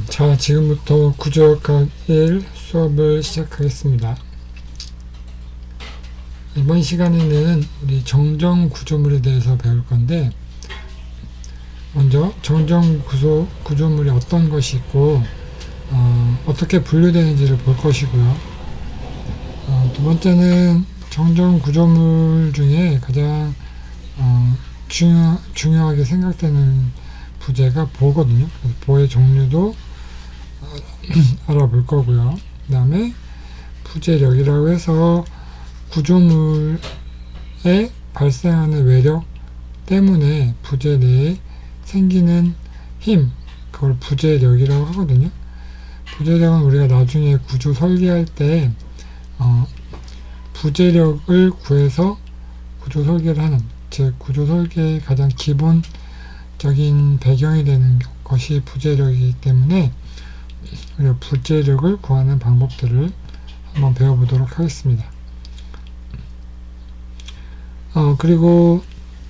자, 지금부터 구조역학 1 수업을 시작하겠습니다. 이번 시간에는 우리 정정 구조물에 대해서 배울 건데, 먼저 정정 구조물이 어떤 것이 있고 어떻게 분류되는지를 볼 것이고요. 두 번째는 정정 구조물 중에 가장 중요하게 생각되는 부재가 보거든요. 그래서 보의 종류도 알아볼 거고요. 그 다음에 부재력이라고 해서 구조물에 발생하는 외력 때문에 부재 내에 생기는 힘, 그걸 부재력이라고 하거든요. 부재력은 우리가 나중에 구조 설계할 때 부재력을 구해서 구조 설계를 하는, 즉 구조 설계의 가장 기본적인 배경이 되는 것이 부재력이기 때문에 우리가 부재력을 구하는 방법들을 한번 배워보도록 하겠습니다. 그리고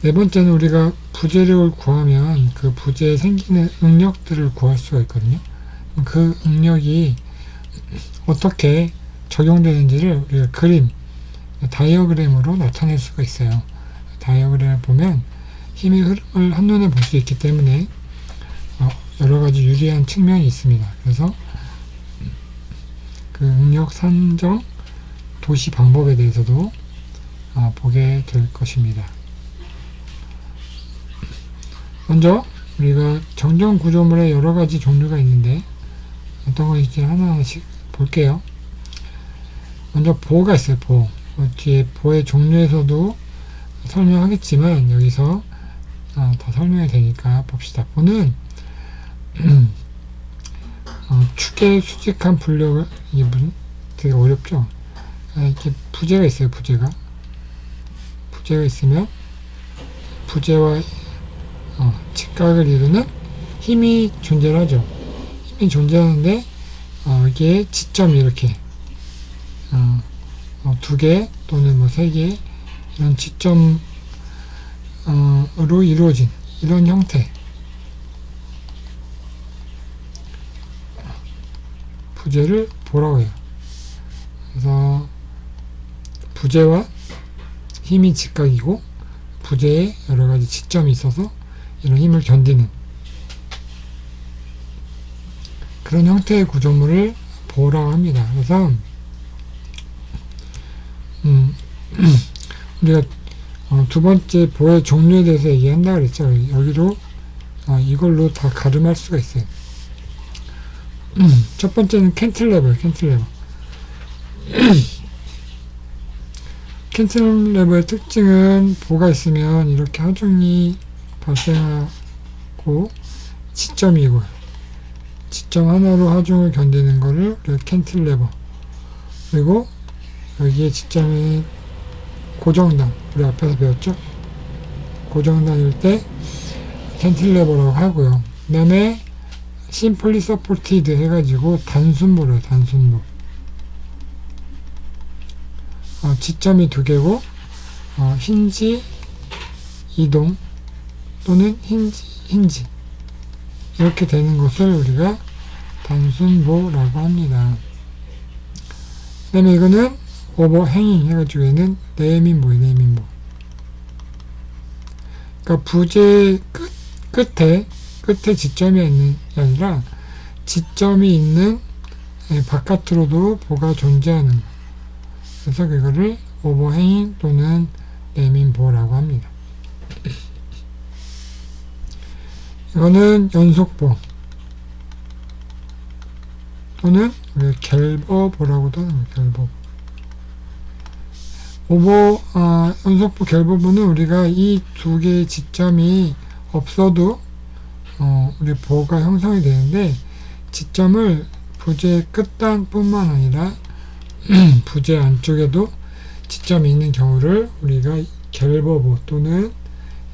네 번째는 우리가 부재력을 구하면 그 부재에 생기는 응력들을 구할 수가 있거든요. 그 응력이 어떻게 적용되는지를 우리가 그림, 다이어그램으로 나타낼 수가 있어요. 다이어그램을 보면 힘의 흐름을 한눈에 볼 수 있기 때문에 여러 가지 유리한 측면이 있습니다. 그래서 그 응력 산정 도시 방법에 대해서도 보게 될 것입니다. 먼저 우리가 정정 구조물에 여러 가지 종류가 있는데 어떤 것인지 하나하나씩 볼게요. 먼저 보가 있어요. 보. 뒤에 보의 종류에서도 설명하겠지만 여기서 다 설명이 되니까 봅시다. 보는 축의 수직한 분력을, 이게 되게 어렵죠? 이렇게 부재가 있어요. 부재가 있으면 부재와 직각을 이루는 힘이 존재하죠. 힘이 존재하는데 이게 지점이 이렇게 두 개 또는 뭐 세 개 이런 지점으로 이루어진 이런 형태 부재를 보라고 해요. 그래서 부재와 힘이 직각이고 부재에 여러 가지 지점이 있어서 이런 힘을 견디는 그런 형태의 구조물을 보라고 합니다. 그래서 우리가 두 번째 보의 종류에 대해서 얘기한다 그랬죠. 여기로 이걸로 다 가름할 수가 있어요. 첫 번째는 캔틸레버예요. 캔틸레버의 특징은 보가 있으면 이렇게 하중이 발생하고 지점이고, 지점 하나로 하중을 견디는 거를 우리가 캔틸레버, 그리고 여기에 지점이 고정단, 우리 앞에서 배웠죠? 고정단일 때 캔틸레버라고 하고요. 그 다음에 심플리 서포티드 해가지고 단순보래요. 단순보. 지점이 두 개고 힌지 이동 또는 힌지 이렇게 되는 것을 우리가 단순보라고 합니다. 그 다음에 이거는 오버행잉 해가지고 얘는 네임인보. 그러니까 부재 끝에 지점이 있는 게 아니라 지점이 있는 바깥으로도 보가 존재하는 거. 그래서 그거를 오버행잉 또는 네임인보라고 합니다. 이거는 연속보 또는 갤버보라고도 하는 거예요. 갤버보. 연속보 갤버보는 우리가 이 두 개의 지점이 없어도 우리 보가 형성이 되는데, 지점을 부재 끝단뿐만 아니라 부재 안쪽에도 지점이 있는 경우를 우리가 갤버보 또는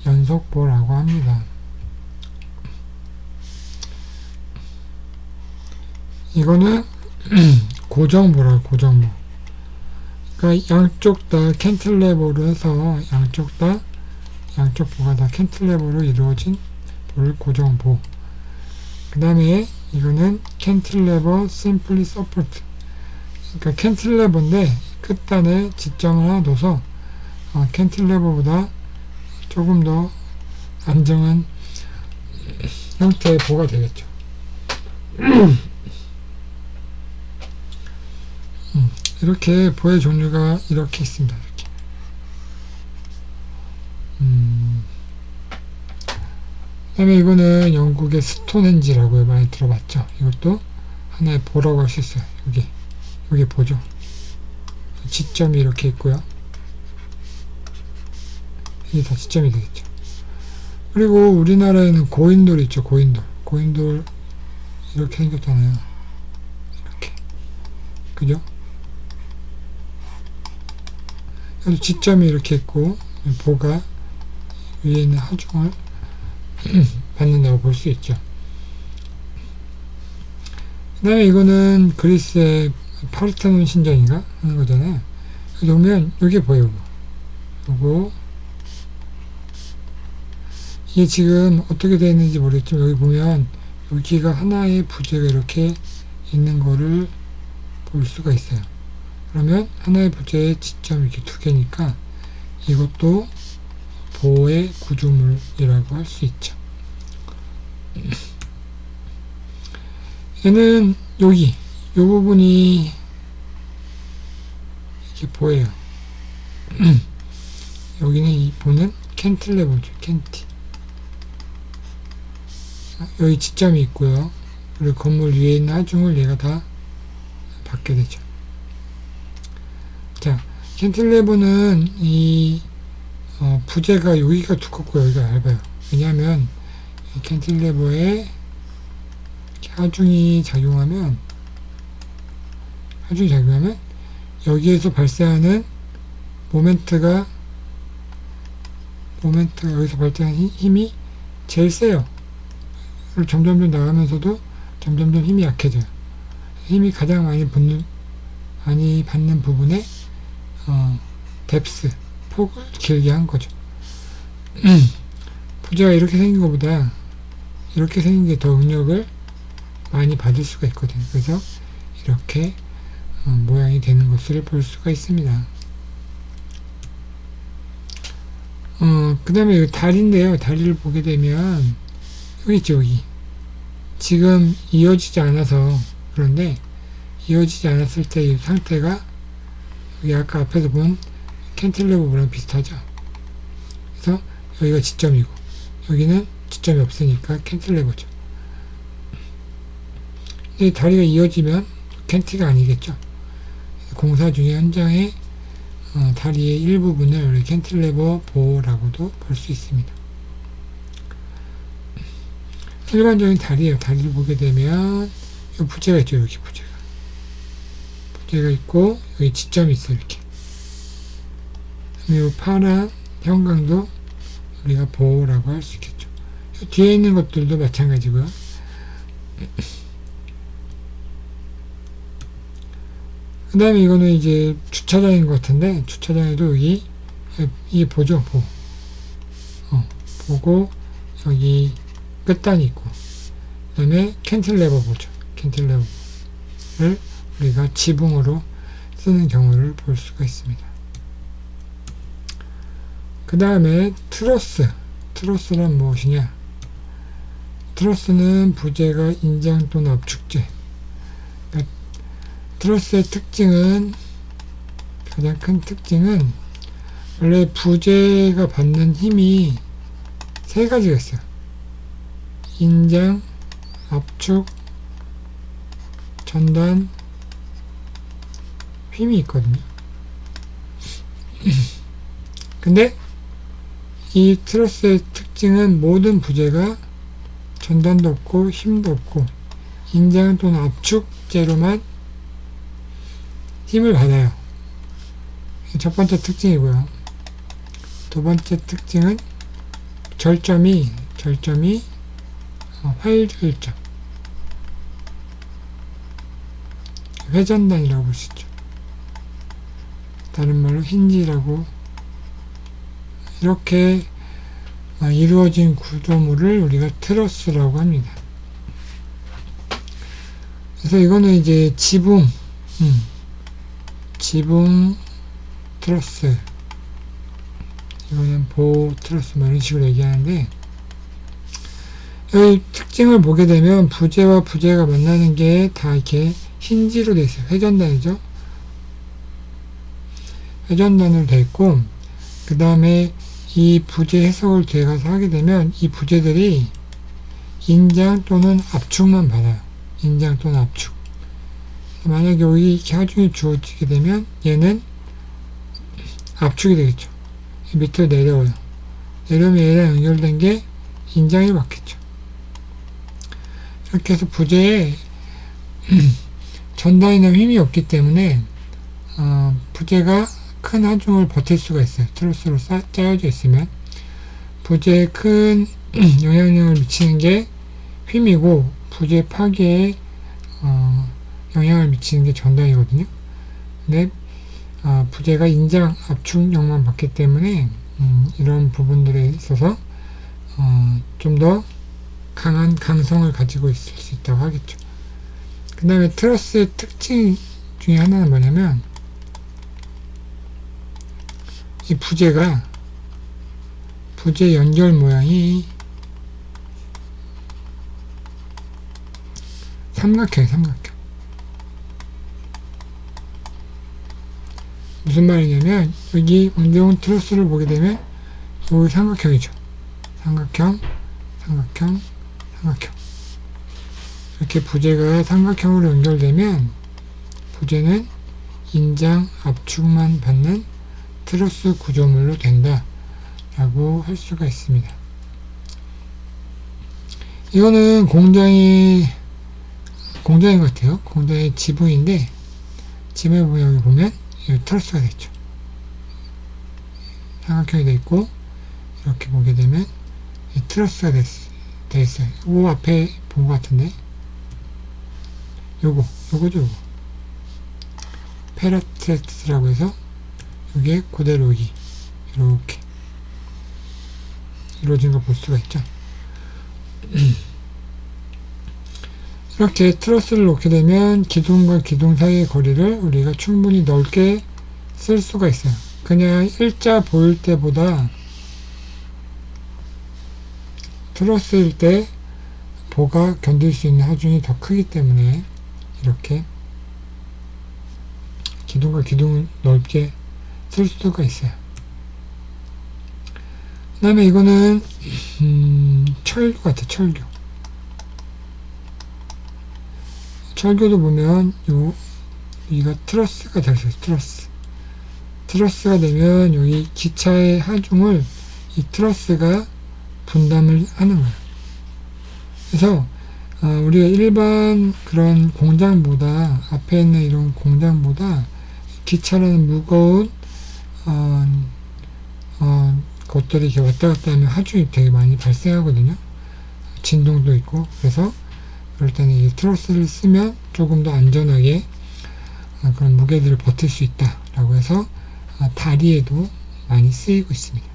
연속보라고 합니다. 이거는 고정보라고, 고정보. 그러니까 양쪽 다 캔틸레버로 해서 양쪽 보가 다 캔틸레버로 이루어진 볼 고정보. 그 다음에 이거는 캔틸레버 심플리 서포트. 그러니까 캔틸레버인데 끝단에 지점을 하나 둬서 캔틸레버보다 조금 더 안정한 형태의 보가 되겠죠. 이렇게 보의 종류가 이렇게 있습니다. 이렇게. 그다음에 이거는 영국의 스톤헨지라고 많이 들어봤죠. 이것도 하나의 보라고 할 수 있어요. 여기 보죠. 지점이 이렇게 있고요. 이게 다 지점이 되겠죠. 그리고 우리나라에는 고인돌 있죠. 고인돌 이렇게 생겼잖아요. 이렇게. 그죠? 여기 지점이 이렇게 있고 보가 위에 있는 하중을 받는다고 볼 수 있죠. 그 다음에 이거는 그리스의 파르테논 신전인가 하는 거잖아요. 여기 보면 이게 보여요. 요거 이게 지금 어떻게 되어 있는지 모르겠지만 여기 보면 여기가 하나의 부재가 이렇게 있는 거를 볼 수가 있어요. 그러면 하나의 부재의 지점이 이렇게 두 개니까 이것도 보의 구조물이라고 할 수 있죠. 얘는 이 부분이 이렇게 보여요. 여기는 이 보는 캔틸레버죠. 캔티. 여기 지점이 있고요. 그리고 건물 위에 있는 하중을 얘가 다 받게 되죠. 자, 캔틸레버는 이 부재가 여기가 두껍고 여기가 얇아요. 왜냐하면 이 캔틸레버에 하중이 작용하면 여기에서 발생하는 모멘트가 여기서 발생하는 힘이 제일 세요. 그리고 점점점 나가면서도 점점점 힘이 약해져요. 힘이 가장 많이 받는 부분에 뎁스 폭을 길게 한 거죠. 부재가 이렇게 생긴 것보다 이렇게 생긴 게 더 응력을 많이 받을 수가 있거든요. 그래서 이렇게 모양이 되는 것을 볼 수가 있습니다. 그 다음에 다리인데요. 다리를 보게 되면 여기 있죠. 여기 지금 이어지지 않아서 그런데 이어지지 않았을 때 이 상태가 여기 아까 앞에서 본 캔틸레버랑 비슷하죠. 그래서 여기가 지점이고 여기는 지점이 없으니까 캔틸레버죠. 이 다리가 이어지면 캔티가 아니겠죠. 공사 중에 현장에 다리의 일부분을 우리 캔틸레버 보라고도 볼 수 있습니다. 일반적인 다리예요. 다리를 보게 되면 여기 부재가 있죠. 여기 부재가 있고 여기 지점이 있어요. 이렇게. 이 파란 형광도 우리가 보라고 할 수 있겠죠. 뒤에 있는 것들도 마찬가지고요. 그 다음에 이거는 이제 주차장인 것 같은데 주차장에도 여기 이게 보죠. 보고 여기 끝단이 있고 그 다음에 캔틸레버 보죠. 캔틸레버를 우리가 지붕으로 쓰는 경우를 볼 수가 있습니다. 그 다음에 트러스란 무엇이냐? 트러스는 부재가 인장 또는 압축재. 그러니까 트러스의 가장 큰 특징은 원래 부재가 받는 힘이 세 가지가 있어요. 인장, 압축, 전단, 힘이 있거든요. 근데 이 트러스의 특징은 모든 부재가 전단도 없고 힘도 없고 인장 또는 압축재로만 힘을 받아요. 첫 번째 특징이고요. 두 번째 특징은 절점이 활절점, 회전단이라고 볼 수 있죠. 다른 말로 힌지라고. 이렇게 이루어진 구조물을 우리가 트러스라고 합니다. 그래서 이거는 이제 지붕 트러스, 이거는 보호 트러스 뭐 이런 식으로 얘기하는데, 여기 특징을 보게 되면 부재와 부재가 만나는 게 다 이렇게 힌지로 되어 있어요. 회전단이죠. 회전단으로 되어 있고, 그 다음에 이 부재 해석을 뒤에 가서 하게 되면 이 부재들이 인장 또는 압축만 받아요. 인장 또는 압축. 만약에 여기 이렇게 하중이 주어지게 되면 얘는 압축이 되겠죠. 밑으로 내려와요. 내려오면 얘랑 연결된 게 인장이 맞겠죠. 이렇게 해서 부재에 전단이나 힘이 없기 때문에 부재가 큰 하중을 버틸 수가 있어요. 트러스로 짜여져 있으면. 부재에 큰 영향력을 미치는 게 힘이고, 부재 파괴에 영향을 미치는 게 전단이거든요. 근데 부재가 인장 압축력만 받기 때문에 이런 부분들에 있어서 좀 더 강한 강성을 가지고 있을 수 있다고 하겠죠. 그 다음에 트러스의 특징 중에 하나는 뭐냐면, 이 부재 연결 모양이 삼각형. 무슨 말이냐면, 여기 운대용 트러스를 보게 되면 여기 삼각형이죠. 삼각형. 이렇게 부재가 삼각형으로 연결되면 부재는 인장 압축만 받는 트러스 구조물로 된다 라고 할 수가 있습니다. 이거는 공장의 것 같아요. 공장의 지붕인데, 지붕에 보면 여기 보면 여기 트러스가 되죠. 삼각형이 되어 있고, 이렇게 보게 되면 트러스가 되어 있어요. 이 앞에 본 것 같은데, 요거죠. 페라트렉스라고 해서 이게 그대로 이렇게 이루어진 걸 볼 수가 있죠. 이렇게 트러스를 놓게 되면 기둥과 기둥 사이의 거리를 우리가 충분히 넓게 쓸 수가 있어요. 그냥 일자 보일 때보다 트러스일 때 보가 견딜 수 있는 하중이 더 크기 때문에 이렇게 기둥과 기둥을 넓게 쓸 수가 있어요. 그 다음에 이거는 철교 같아. 철교도 보면 여기가 트러스가 될 수 있어요. 트러스가 되면 여기 기차의 하중을 이 트러스가 분담을 하는 거예요. 그래서 우리가 일반 그런 공장보다, 앞에 있는 이런 공장보다 기차라는 무거운 것들이 이렇게 왔다 갔다 하면 하중이 되게 많이 발생하거든요. 진동도 있고. 그래서 그럴 때는 이 트러스를 쓰면 조금 더 안전하게 그런 무게들을 버틸 수 있다라고 해서 다리에도 많이 쓰이고 있습니다.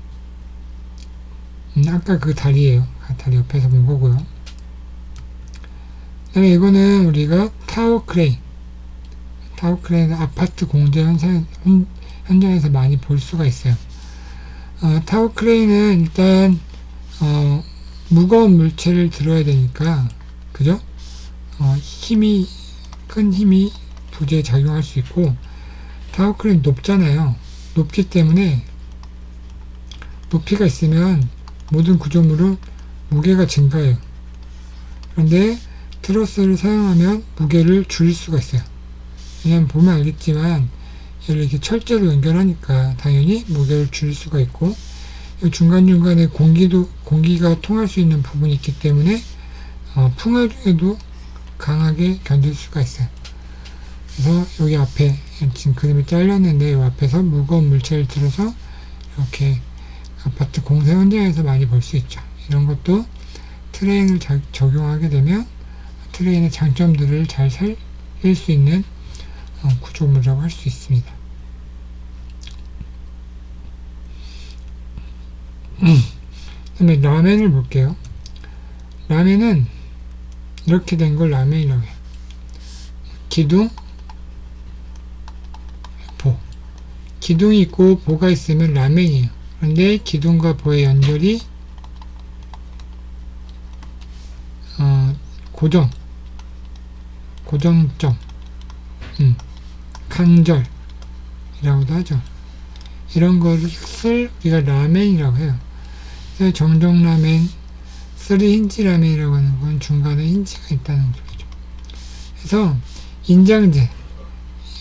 아까 그 다리예요. 다리 옆에서 본 거고요. 그 다음에 이거는 우리가 타워 크레인 아파트 공제 현장에서 많이 볼 수가 있어요. 타워 크레인은 일단 무거운 물체를 들어야 되니까, 그죠? 큰 힘이 부재에 작용할 수 있고, 타워 크레인 높잖아요. 높기 때문에 높이가 있으면 모든 구조물은 무게가 증가해요. 그런데 트러스를 사용하면 무게를 줄일 수가 있어요. 왜냐면 보면 알겠지만 얘를 이렇게 철제로 연결하니까 당연히 무게를 줄일 수가 있고, 중간중간에 공기가 통할 수 있는 부분이 있기 때문에 풍화 중에도 강하게 견딜 수가 있어요. 그래서 여기 앞에 지금 그림이 잘렸는데, 이 앞에서 무거운 물체를 들어서 이렇게 아파트 공사 현장에서 많이 볼 수 있죠. 이런 것도 트레인을 적용하게 되면 트레인의 장점들을 잘 살릴 수 있는 구조물이라고 할 수 있습니다. 그 다음에 라멘을 볼게요. 라멘은 이렇게 된 걸 라멘이라고 해요. 기둥, 보. 기둥이 있고 보가 있으면 라멘이에요. 그런데 기둥과 보의 연결이 고정점, 강절이라고도 하죠. 이런 것을 우리가 라멘이라고 해요. 그래서 정정라멘, 3힌지 라멘이라고 하는 건 중간에 힌지가 있다는 소리죠. 그래서 인장제,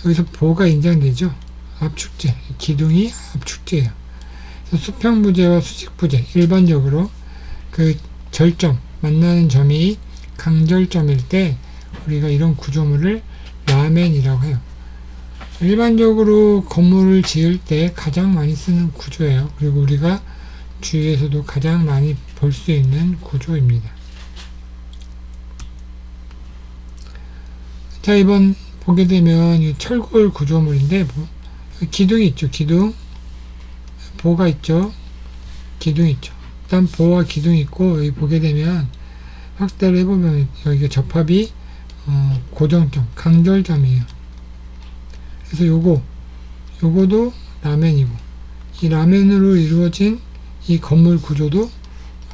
여기서 보가 인장되죠. 압축제, 기둥이 압축제예요. 그래서 수평부재와 수직부재, 일반적으로 그 절점, 만나는 점이 강절점일 때 우리가 이런 구조물을 라멘이라고 해요. 일반적으로 건물을 지을 때 가장 많이 쓰는 구조예요. 그리고 우리가 주위에서도 가장 많이 볼 수 있는 구조입니다. 자, 이번 보게 되면 철골 구조물인데 기둥이 있죠. 기둥, 보가 있죠. 기둥이 있죠. 일단 보와 기둥이 있고, 여기 보게 되면 확대를 해보면 여기가 접합이 고정점, 강절점이에요. 그래서 요거도 라멘이고, 이 라멘으로 이루어진 이 건물 구조도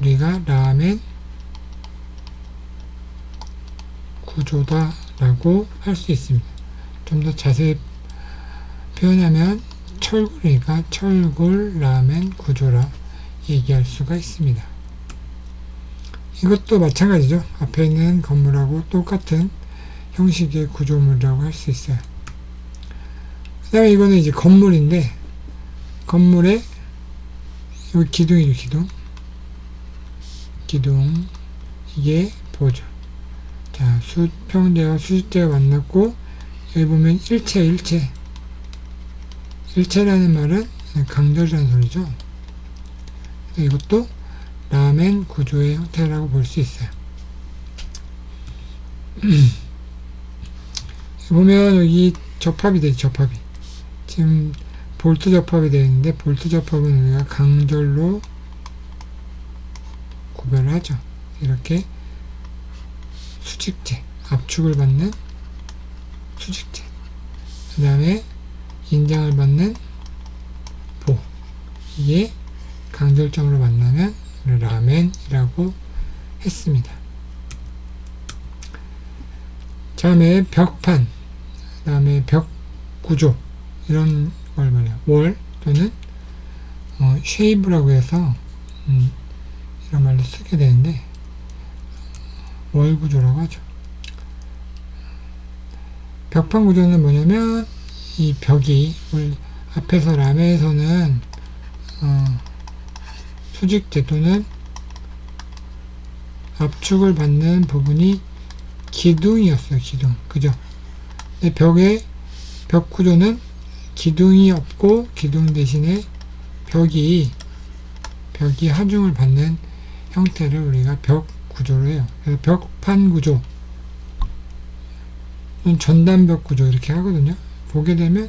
우리가 라멘 구조다라고 할 수 있습니다. 좀 더 자세히 표현하면 철골이니까 철골 라멘 구조라 얘기할 수가 있습니다. 이것도 마찬가지죠. 앞에 있는 건물하고 똑같은 형식의 구조물이라고 할 수 있어요. 그 다음에 이거는 이제 건물인데, 건물에 여기 기둥이죠. 기둥, 이게 보죠. 자, 수평제와 수직제가 만났고, 여기 보면 일체라는 말은 강절이라는 소리죠. 이것도 라멘 구조의 형태라고 볼 수 있어요. 보면 여기 접합이 되죠. 접합이 지금 볼트 접합이 되어 있는데, 볼트 접합은 우리가 강절로 구별을 하죠. 이렇게 수직제, 압축을 받는 수직제, 그 다음에 인장을 받는 보, 이게 강절점으로 만나면 라멘이라고 했습니다. 다음에 벽판, 그 다음에 벽 구조, 이런 걸 말해요. 월 또는 쉐이브라고 해서 이런 말로 쓰게 되는데, 월 구조라고 하죠. 벽판 구조는 뭐냐면, 이 벽이 앞에서 라멘에서는 수직제 또는 압축을 받는 부분이 기둥이었어요. 기둥, 그죠? 근데 벽 구조는 기둥이 없고, 기둥 대신에 벽이 하중을 받는 형태를 우리가 벽 구조로 해요. 그래서 벽판 구조, 전단벽 구조 이렇게 하거든요. 보게 되면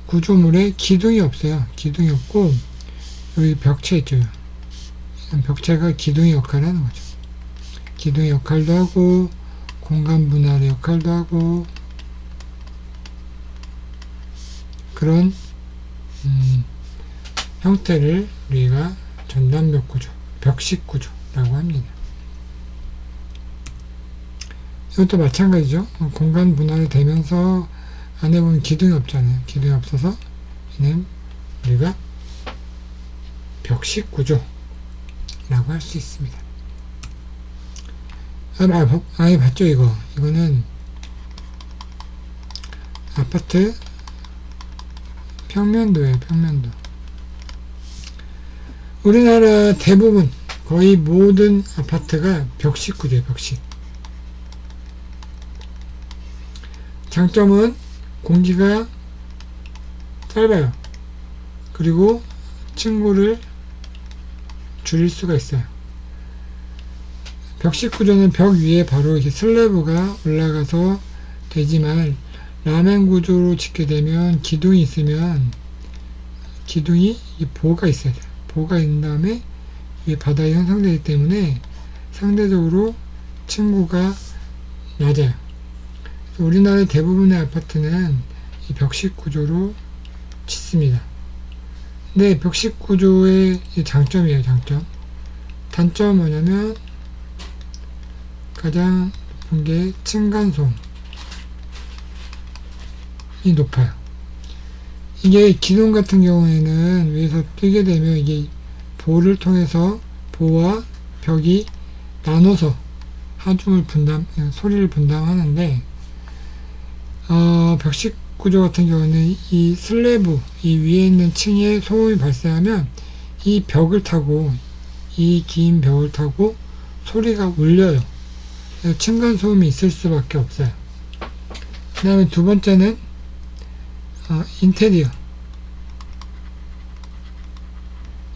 구조물에 기둥이 없어요. 기둥이 없고, 여기 벽체 있죠. 벽체가 기둥의 역할을 하는 거죠. 기둥의 역할도 하고, 공간 분할의 역할도 하고, 그런 형태를 우리가 전단벽 구조, 벽식 구조라고 합니다. 이것도 마찬가지죠. 공간 분할이 되면서 안에 보면 기둥이 없잖아요. 기둥이 없어서 얘는 우리가 벽식 구조라고 할 수 있습니다. 많이 봤죠, 이거. 이거는 아파트 평면도예요, 평면도. 우리나라 대부분, 거의 모든 아파트가 벽식 구조예요, 벽식. 장점은 공기가 짧아요. 그리고 층고를 줄일 수가 있어요. 벽식 구조는 벽 위에 바로 이렇게 슬래브가 올라가서 되지만, 라멘 구조로 짓게 되면 기둥이 있으면 기둥이 보가 있어야 돼요. 보가 있는 다음에 위에 바닥이 형성되기 때문에 상대적으로 층고가 낮아요. 우리나라의 대부분의 아파트는 이 벽식 구조로 짓습니다. 근데 벽식 구조의 장점이에요, 장점. 단점은 뭐냐면 가장 높은 게 층간소음이 높아요. 이게 기둥 같은 경우에는 위에서 뜨게 되면 이게 보를 통해서 보와 벽이 나눠서 하중을 소리를 분담하는데, 벽식 구조 같은 경우는 이 슬래브, 이 위에 있는 층에 소음이 발생하면 이 벽을 타고, 이 긴 벽을 타고 소리가 울려요. 그래서 층간 소음이 있을 수밖에 없어요. 그 다음에 두 번째는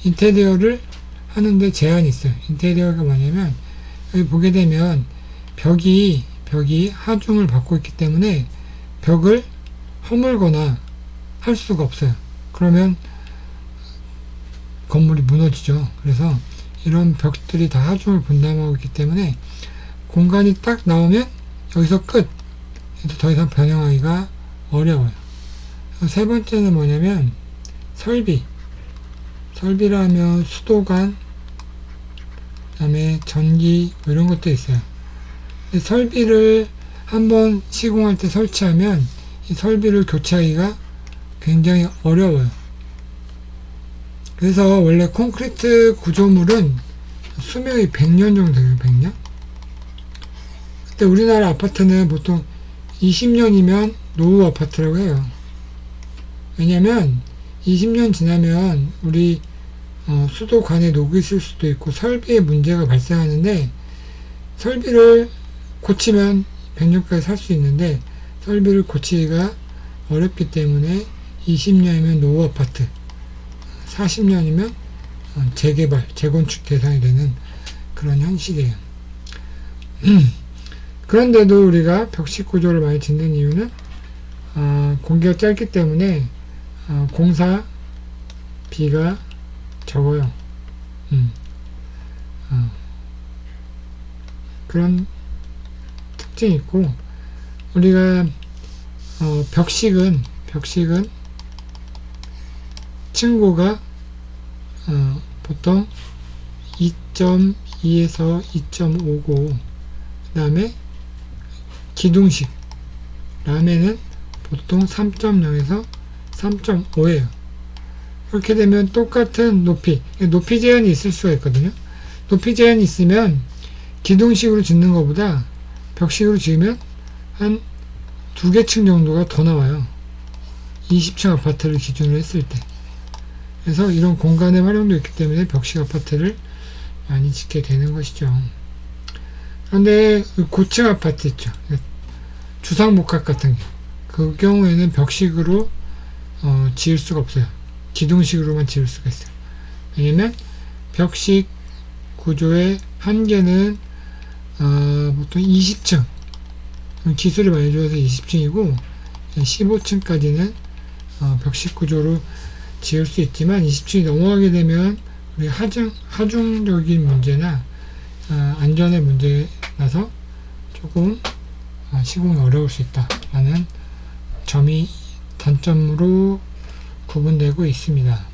인테리어를 하는데 제한이 있어요. 인테리어가 뭐냐면 여기 보게 되면 벽이 하중을 받고 있기 때문에 벽을 허물거나 할 수가 없어요. 그러면 건물이 무너지죠. 그래서 이런 벽들이 다 하중을 분담하고 있기 때문에 공간이 딱 나오면 여기서 끝. 더 이상 변형하기가 어려워요. 세 번째는 뭐냐면 설비라면 수도관, 그 다음에 전기 이런 것도 있어요. 설비를 한번 시공할 때 설치하면 이 설비를 교체하기가 굉장히 어려워요. 그래서 원래 콘크리트 구조물은 수명이 100년 정도 돼요. 100년? 근데 우리나라 아파트는 보통 20년이면 노후 아파트라고 해요. 왜냐면 20년 지나면 우리 수도관에 녹이 있을 수도 있고 설비에 문제가 발생하는데, 설비를 고치면 100년까지 살 수 있는데 설비를 고치기가 어렵기 때문에 20년이면 노후 아파트, 40년이면 재개발, 재건축 대상이 되는 그런 현실이에요. 그런데도 우리가 벽식 구조를 많이 짓는 이유는 공기가 짧기 때문에 공사비가 적어요. 그런 특징이 있고, 우리가 벽식은 층고가 보통 2.2에서 2.5고, 그 다음에 기둥식 라멘은 보통 3.0에서 3.5예요. 그렇게 되면 똑같은 높이 제한이 있을 수가 있거든요. 높이 제한이 있으면 기둥식으로 짓는 것보다 벽식으로 지으면 한 2개 층 정도가 더 나와요. 20층 아파트를 기준으로 했을 때. 그래서 이런 공간의 활용도 있기 때문에 벽식 아파트를 많이 짓게 되는 것이죠. 그런데 고층 아파트 있죠. 주상복합 같은 그 경우에는 벽식으로 지을 수가 없어요. 기둥식으로만 지을 수가 있어요. 왜냐면 벽식 구조의 한계는 보통 20층, 기술이 많이 좋아서 20층이고 15층까지는 벽식 구조로 지을 수 있지만 20층이 넘어가게 되면 우리 하중적인 문제나 안전의 문제라서 조금 시공이 어려울 수 있다라는 점이 단점으로 구분되고 있습니다.